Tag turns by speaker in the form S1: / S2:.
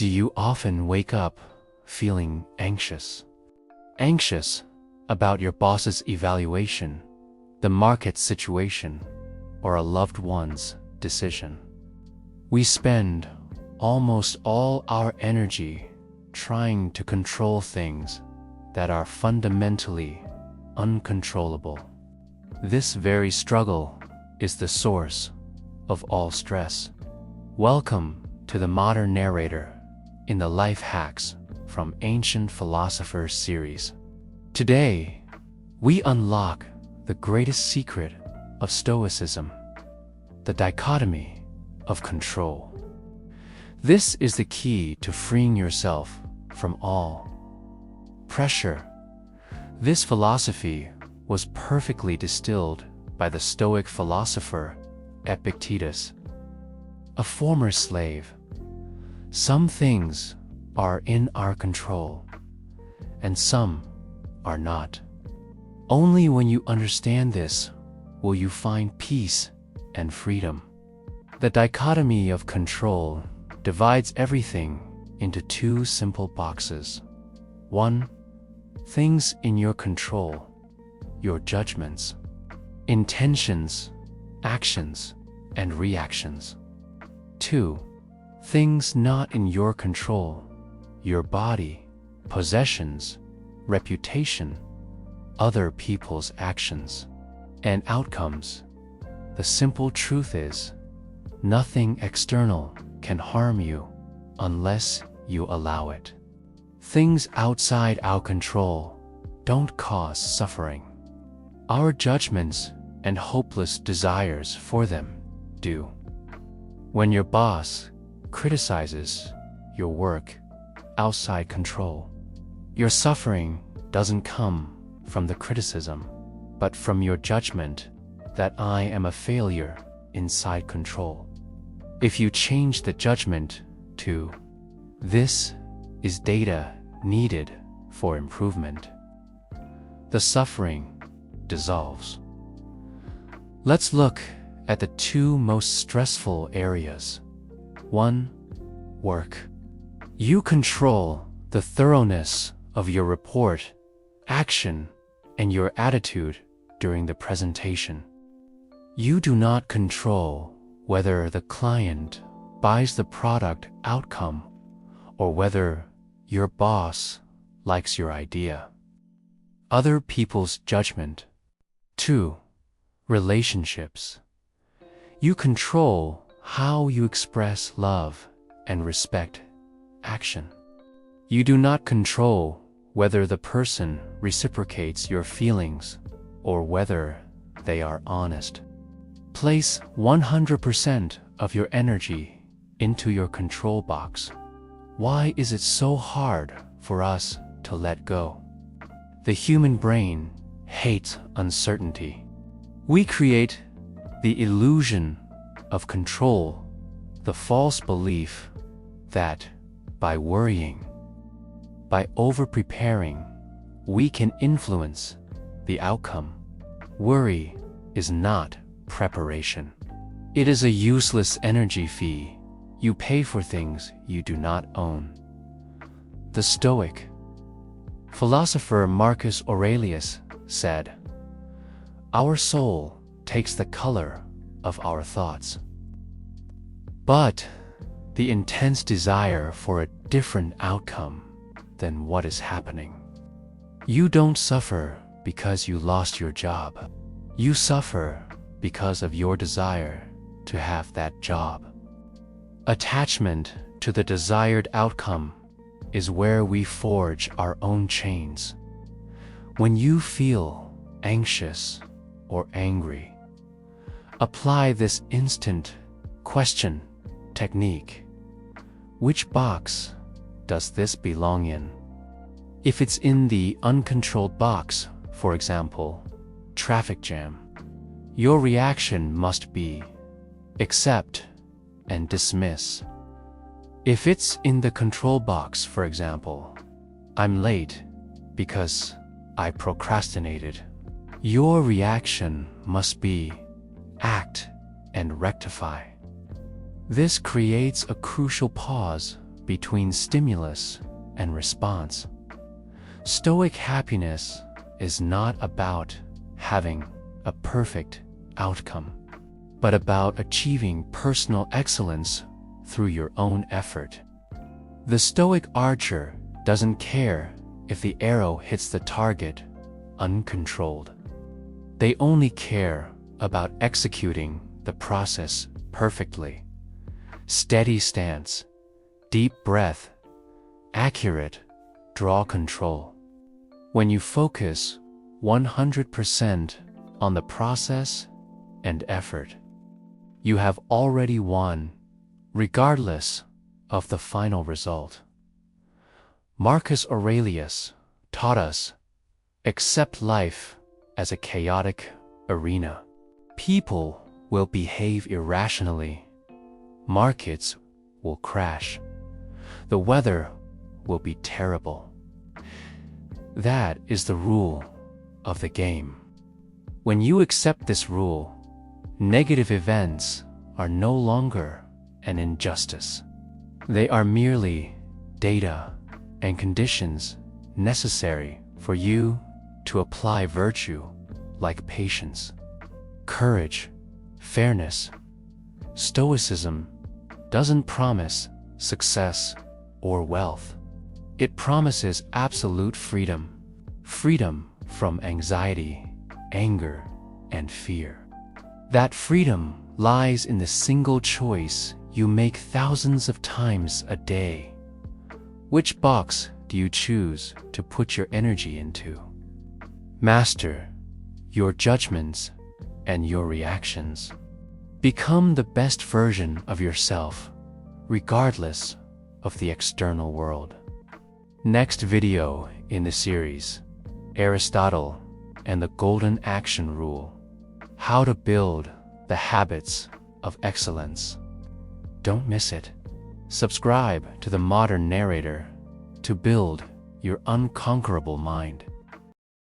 S1: Do you often wake up feeling anxious? Anxious about your boss's evaluation, the market situation, or a loved one's decision? We spend almost all our energy trying to control things that are fundamentally uncontrollable. This very struggle is the source of all stress. Welcome to the Modern Narrator in the Life Hacks from Ancient Philosophers series. Today, we unlock the greatest secret of Stoicism, the dichotomy of control. This is the key to freeing yourself from all pressure. This philosophy was perfectly distilled by the Stoic philosopher Epictetus, a former slave. Some things are in our control, and some are not. Only when you understand this will you find peace and freedom. The dichotomy of control divides everything into two simple boxes. 1. Things in your control, your judgments, intentions, actions, and reactions. 2. Things not in your control, your body, possessions, reputation, other people's actions, and outcomes. The simple truth is, nothing external can harm you unless you allow it. Things outside our control don't cause suffering. Our judgments and hopeless desires for them do. When your boss criticizes your work outside control, your suffering doesn't come from the criticism, but from your judgment that I am a failure inside control. If you change the judgment to, this is data needed for improvement, the suffering dissolves. Let's look at the two most stressful areas. 1. Work. You control the thoroughness of your report, action, and your attitude during the presentation. You do not control whether the client buys the product outcome or whether your boss likes your idea. Other people's judgment. 2. Relationships. You control how you express love and respect action. You do not control whether the person reciprocates your feelings or whether they are honest. Place 100% of your energy into your control box. Why is it so hard for us to let go? The human brain hates uncertainty. We create the illusion of control, the false belief that by worrying, by over-preparing, we can influence the outcome. Worry is not preparation. It is a useless energy fee you pay for things you do not own. The Stoic philosopher Marcus Aurelius said, "Our soul takes the color of our thoughts." But the intense desire for a different outcome than what is happening. You don't suffer because you lost your job. You suffer because of your desire to have that job. Attachment to the desired outcome is where we forge our own chains. When you feel anxious or angry, apply this instant question technique. Which box does this belong in? If it's in the uncontrolled box, for example, traffic jam, your reaction must be accept and dismiss. If it's in the control box, for example, I'm late because I procrastinated, your reaction must be act and rectify. This creates a crucial pause between stimulus and response. Stoic happiness is not about having a perfect outcome, but about achieving personal excellence through your own effort. The Stoic archer doesn't care if the arrow hits the target uncontrolled. They only care about executing the process perfectly. Steady stance, deep breath, accurate draw control. When you focus 100% on the process and effort, you have already won, regardless of the final result. Marcus Aurelius taught us, accept life as a chaotic arena. People will behave irrationally. Markets will crash. The weather will be terrible. That is the rule of the game. When you accept this rule, negative events are no longer an injustice. They are merely data and conditions necessary for you to apply virtue like patience, courage, fairness. Stoicism doesn't promise success or wealth. It promises absolute freedom, freedom from anxiety, anger, and fear. That freedom lies in the single choice you make thousands of times a day. Which box do you choose to put your energy into? Master your judgments and your reactions. Become the best version of yourself, regardless of the external world. Next video in the series, Aristotle and the Golden Action Rule. How to build the habits of excellence. Don't miss it. Subscribe to the Modern Narrator to build your unconquerable mind.